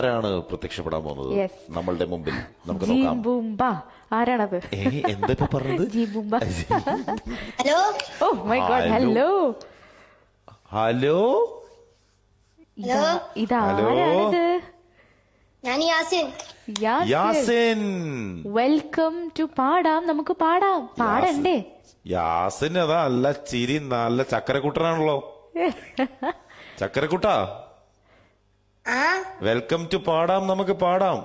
ആരാണ് പ്രത്യക്ഷപ്പെടാൻ പോകുന്നത് Yes. നമ്മളുടെ മുമ്പിൽ? നമുക്ക് നോക്കാം. ജീബുംബ ആരാണത്? എന്താ പറഞ്ഞത്? ജീബുംബ. Hello oh my god, hello. Hello hello ഇതാരാണിത്? ഞാൻ യാസിൻ. യാസിൻ. വെൽക്കം ടു പാടാം. നമുക്ക് പാടാം. പാടണ്ടേ? യാസിൻ അതാ നല്ല ചിരി, നല്ല ചക്കരക്കുട്ടനാണല്ലോ. ചക്കരക്കുട്ടാ, ആ വെൽക്കം ടു പാടാം. നമുക്ക് പാടാം.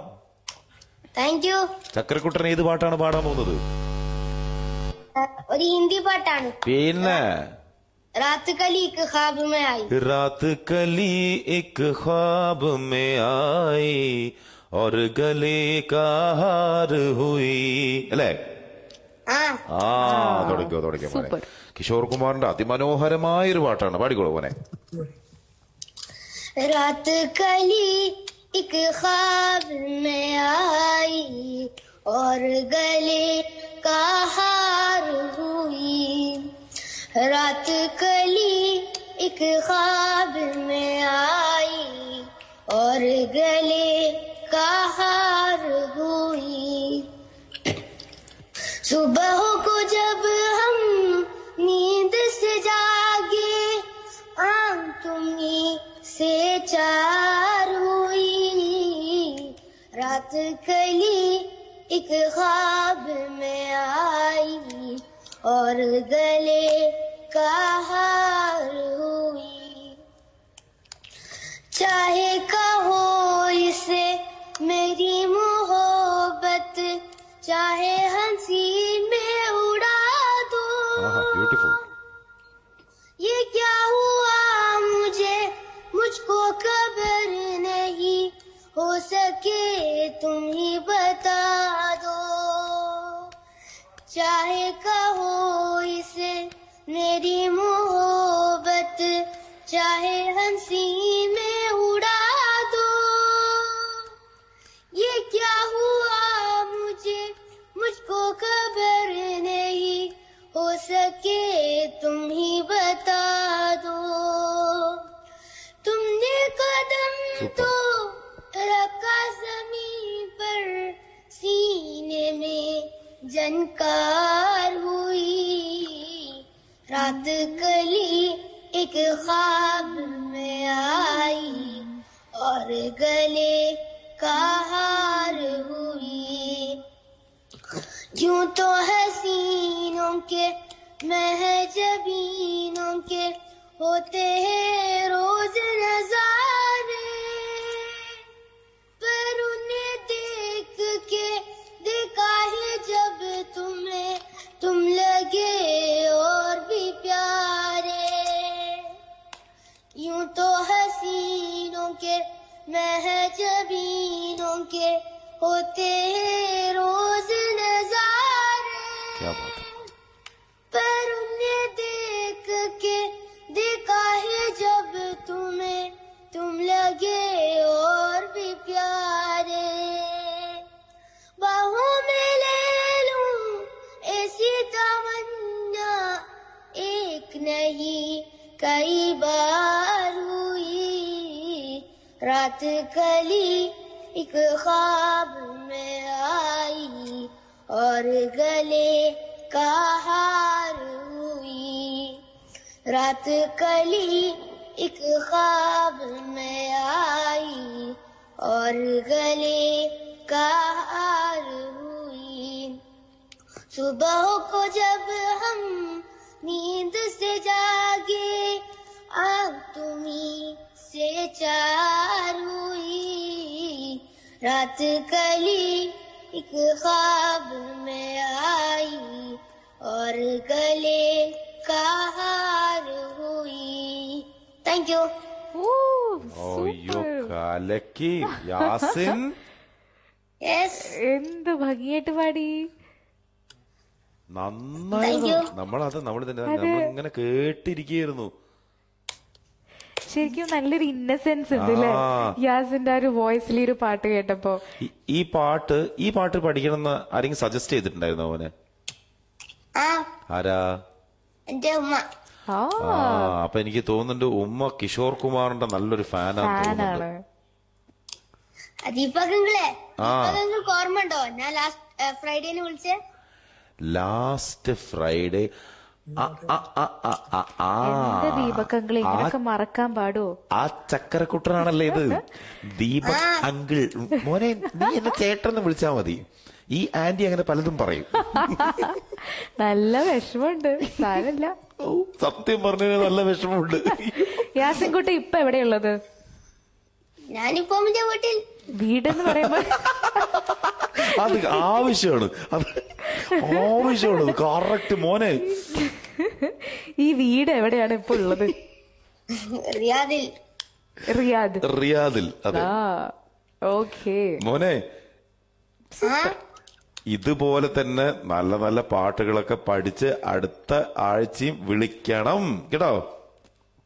Thank you. ചക്കരക്കുട്ടൻ ഏത് പാട്ടാണ് പാടാൻ പോകുന്നത്? ഒരു ഹിന്ദി പാട്ടാണ്. പിന്നെ രാത്ത് കലി ഇക്ക് ഖാബ് മേ ആയി. रात कली एक ख्वाब में आई और गले का हार हुई അല്ലേ? ആ തുടങ്ങിക്കോ സൂപ്പർ. കിഷോർ കുമാറിന്റെ അതിമനോഹരമായ ഒരു പാട്ടാണ്. പാടിക്കോളൂ മോനെ. रात कली एक ख्वाब में आई और गले का हार हुई. रात कली एक ख्वाब में आई और गले का हार हुई. सुबह को जब हम नींद से जागे आंख तुम्हीं से चार हुई. रात कली एक ख्वाब में आई और गले का हार हुई. चाहे कहो इसे मेरी मोहब्बत, चाहे हंसी में उड़ा दो. ബ്യൂട്ടിഫുൾ. ये क्या हुआ मुझे मुझको खबर नहीं, हो सके तुम ही बता दो. चाहे कहो इसे मेरी मोहब्बत, चाहे हंसी में उड़ा दो. ये क्या हुआ मुझे मुझको खबर नहीं, हो सके तुम ही बता दो. तुमने कदम तो रखा जमीन पर, सीने में जनकार हुई. रात कली एक ख्वाब में आई और गले का हार हुई. यूं तो हसीनों के महजबीनों के होते हैं रोज नजारे, पर उन्हें देख के देखा है जब तुम्हें तुम लगे और भी प्यारे. यूं तो हसीनों के महजबीनों के होते हैं रोज नजारे, क्या बात है. पर उन्हें देख के देखा है जब तुम्हें तुम लगे और भी प्यारे. बाहों में ले लूं ऐसी तमन्ना, एक नहीं कई बार हुई. रात कली एक ख्वाब में आई और गले का हार हुई. रात कली एक ख्वाब में आई और गले का हार हुई. सुबह को जब हम नींद से जागे आंख तुम्हीं से चार हुई. रात कली एक ख्वाब में आई और गले का हार हुई. Thank you. അയ്യോ കലക്കി യാസിൻ. യെസ്. എന്ത് ഭംഗിയായിട്ട് പാടി. നന്നായിരുന്നു. നമ്മളിങ്ങനെ കേട്ടിരിക്കുകയായിരുന്നു. ശരിക്കും നല്ലൊരു ഇന്നസെൻസ് ഉണ്ട് അല്ലേ യാസിന്റെ ആ ഒരു വോയിസിൽ ഒരു പാട്ട് കേട്ടപ്പോ. ഈ പാട്ട് പഠിക്കണം എന്ന് ആരെങ്കിലും സജസ്റ്റ് ചെയ്തിട്ടുണ്ടായിരുന്നു അവന്? ആ ആരാ? എന്റെ ഉമ്മ. അപ്പൊ എനിക്ക് തോന്നുന്നുണ്ട് ഉമ്മ കിഷോർ കുമാറിന്റെ നല്ലൊരു ഫാനാണ് തോന്നുന്നുണ്ട്. ദീപകങ്ങളെ ദീപകങ്ങൾക്ക് ഓർമ്മ ഉണ്ടോ ഞാൻ ലാസ്റ്റ് ഫ്രൈഡേന് വിളിച്ചേ? ലാസ്റ്റ് ഫ്രൈഡേ എന്റെ ദീപകങ്ങളെ ഇങ്ങനൊക്കെ മറക്കാൻ പാടുവോ? ആ ചക്കരക്കുട്ടനാണല്ലേ ഇത്, ദീപക് അങ്കിൾ. മോനെ നീ എന്നെ ചേട്ടന്ന് വിളിച്ചാ മതി. ഈ ആന്റി അങ്ങനെ പലതും പറയും. നല്ല വിഷമമുണ്ട്. സാരമില്ല. സത്യം പറഞ്ഞ നല്ല വിഷമമുണ്ട്. യാസിൻകുട്ടി ഇപ്പൊ എവിടെയുള്ളത്? ഞാനിപ്പോ എന്റെ വീട്ടിൽ. വീടെന്ന് പറയുമ്പോ അത് ആവശ്യമാണ്, അത് ആവശ്യമാണ്. കറക്റ്റ് മോനെ. ഈ വീട് എവിടെയാണ് ഇപ്പൊ ഉള്ളത്? റിയാദിൽ. റിയാദിൽ. അതെ. ഓക്കേ മോനെ, ഇതുപോലെ തന്നെ നല്ല നല്ല പാട്ടുകളൊക്കെ പഠിച്ച് അടുത്ത ആഴ്ചയും വിളിക്കണം കേട്ടോ.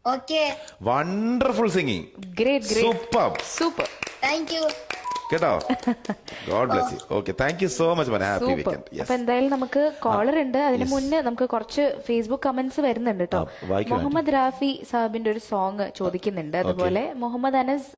Okay. Wonderful singing. Great super. Thank you കേട്ടോ. God bless you. Okay, thank you so much മോനെ. Happy weekend. അപ്പൊ എന്തായാലും നമുക്ക് കോളർ ഉണ്ട്. അതിന് മുന്നേ നമുക്ക് കുറച്ച് ഫേസ്ബുക്ക് കമന്റ്സ് വരുന്നുണ്ട് കേട്ടോ. മുഹമ്മദ് റാഫി സാഹിബിന്റെ ഒരു സോങ് ചോദിക്കുന്നുണ്ട്. അതുപോലെ മുഹമ്മദ് അനസ്